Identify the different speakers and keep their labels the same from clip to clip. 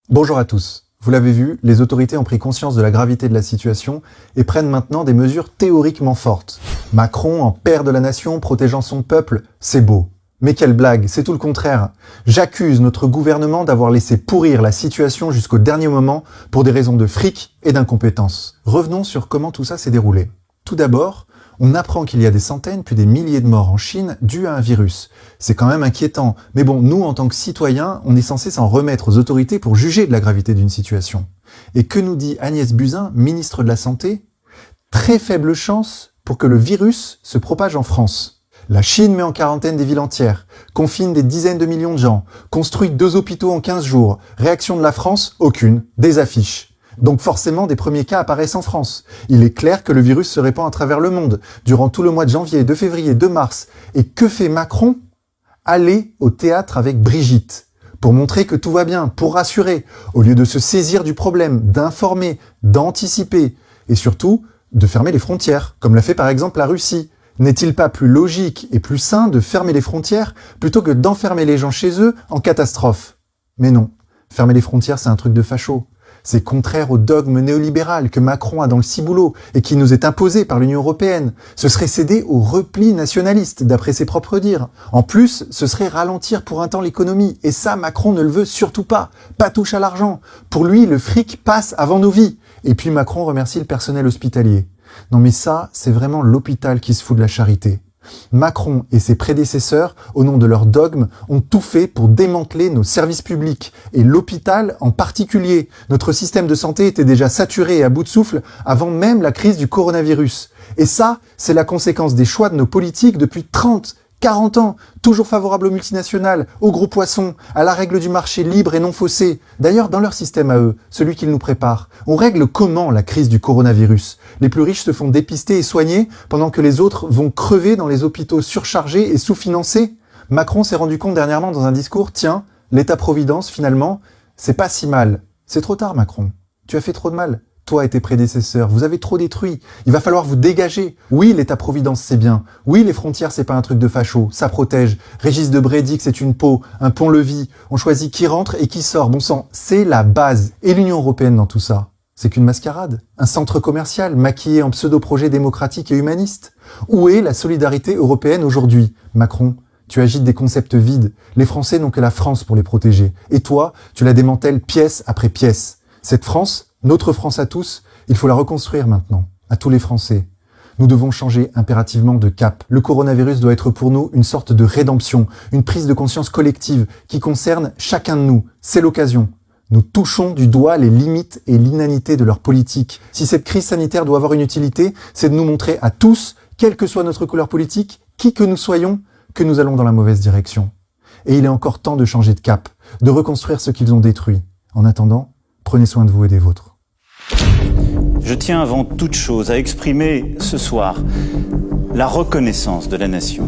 Speaker 1: Bonjour à tous. Vous l'avez vu, les autorités ont pris conscience de la gravité de la situation et prennent maintenant des mesures théoriquement fortes. Macron, en père de la nation, protégeant son peuple, c'est beau. Mais quelle blague, c'est tout le contraire. J'accuse notre gouvernement d'avoir laissé pourrir la situation jusqu'au dernier moment pour des raisons de fric et d'incompétence. Revenons sur comment tout ça s'est déroulé. Tout d'abord, on apprend qu'il y a des centaines puis des milliers de morts en Chine dues à un virus. C'est quand même inquiétant. Mais bon, nous, en tant que citoyens, on est censé s'en remettre aux autorités pour juger de la gravité d'une situation. Et que nous dit Agnès Buzyn, ministre de la Santé? Très faible chance pour que le virus se propage en France. La Chine met en quarantaine des villes entières, confine des dizaines de millions de gens, construit 2 hôpitaux en 15 jours. Réaction de la France? Aucune. Des affiches. Donc forcément, des premiers cas apparaissent en France. Il est clair que le virus se répand à travers le monde, durant tout le mois de janvier, de février, de mars. Et que fait Macron? Aller au théâtre avec Brigitte, pour montrer que tout va bien, pour rassurer, au lieu de se saisir du problème, d'informer, d'anticiper, et surtout, de fermer les frontières, comme l'a fait par exemple la Russie. N'est-il pas plus logique et plus sain de fermer les frontières, plutôt que d'enfermer les gens chez eux en catastrophe? Mais non, fermer les frontières, c'est un truc de facho. C'est contraire au dogme néolibéral que Macron a dans le ciboulot et qui nous est imposé par l'Union européenne. Ce serait céder au repli nationaliste, d'après ses propres dires. En plus, ce serait ralentir pour un temps l'économie. Et ça, Macron ne le veut surtout pas. Pas touche à l'argent. Pour lui, le fric passe avant nos vies. Et puis Macron remercie le personnel hospitalier. Non mais ça, c'est vraiment l'hôpital qui se fout de la charité. Macron et ses prédécesseurs, au nom de leur dogme, ont tout fait pour démanteler nos services publics, et l'hôpital en particulier. Notre système de santé était déjà saturé et à bout de souffle avant même la crise du coronavirus. Et ça, c'est la conséquence des choix de nos politiques depuis 30, 40 ans, toujours favorables aux multinationales, aux gros poissons, à la règle du marché libre et non faussé. D'ailleurs, dans leur système à eux, celui qu'ils nous préparent, on règle comment la crise du coronavirus? Les plus riches se font dépister et soigner, pendant que les autres vont crever dans les hôpitaux surchargés et sous-financés. Macron s'est rendu compte dernièrement dans un discours, tiens, l'État-providence, finalement, c'est pas si mal. C'est trop tard, Macron. Tu as fait trop de mal. Toi et tes prédécesseurs, vous avez trop détruit. Il va falloir vous dégager. Oui, l'État-providence, c'est bien. Oui, les frontières, c'est pas un truc de facho. Ça protège. Régis Debray dit que c'est une peau, un pont-levis. On choisit qui rentre et qui sort. Bon sang, c'est la base. Et l'Union européenne dans tout ça, c'est qu'une mascarade. Un centre commercial maquillé en pseudo-projet démocratique et humaniste. Où est la solidarité européenne aujourd'hui? Macron, tu agites des concepts vides. Les Français n'ont que la France pour les protéger. Et toi, tu la démantèles pièce après pièce. Cette France, notre France à tous, il faut la reconstruire maintenant, à tous les Français. Nous devons changer impérativement de cap. Le coronavirus doit être pour nous une sorte de rédemption, une prise de conscience collective qui concerne chacun de nous. C'est l'occasion. Nous touchons du doigt les limites et l'inanité de leur politique. Si cette crise sanitaire doit avoir une utilité, c'est de nous montrer à tous, quelle que soit notre couleur politique, qui que nous soyons, que nous allons dans la mauvaise direction. Et il est encore temps de changer de cap, de reconstruire ce qu'ils ont détruit. En attendant, prenez soin de vous et des vôtres.
Speaker 2: Je tiens avant toute chose à exprimer ce soir la reconnaissance de la nation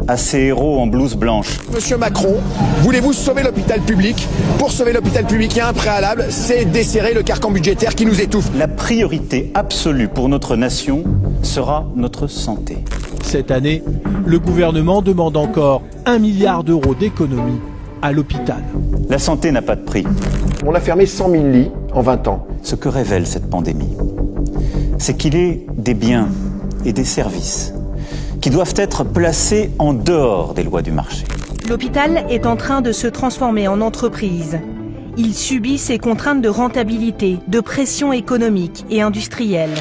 Speaker 2: à ces héros en blouse blanche.
Speaker 3: Monsieur Macron, voulez-vous sauver l'hôpital public? Pour sauver l'hôpital public, il y a un préalable, c'est desserrer le carcan budgétaire qui nous étouffe.
Speaker 2: La priorité absolue pour notre nation sera notre santé.
Speaker 4: Cette année, le gouvernement demande encore 1 milliard d'euros d'économies à l'hôpital.
Speaker 2: La santé n'a pas de prix.
Speaker 3: On a fermé 100 000 lits en 20 ans.
Speaker 2: Ce que révèle cette pandémie, c'est qu'il est des biens et des services qui doivent être placés en dehors des lois du marché.
Speaker 5: L'hôpital est en train de se transformer en entreprise. Il subit ces contraintes de rentabilité, de pression économique et industrielle.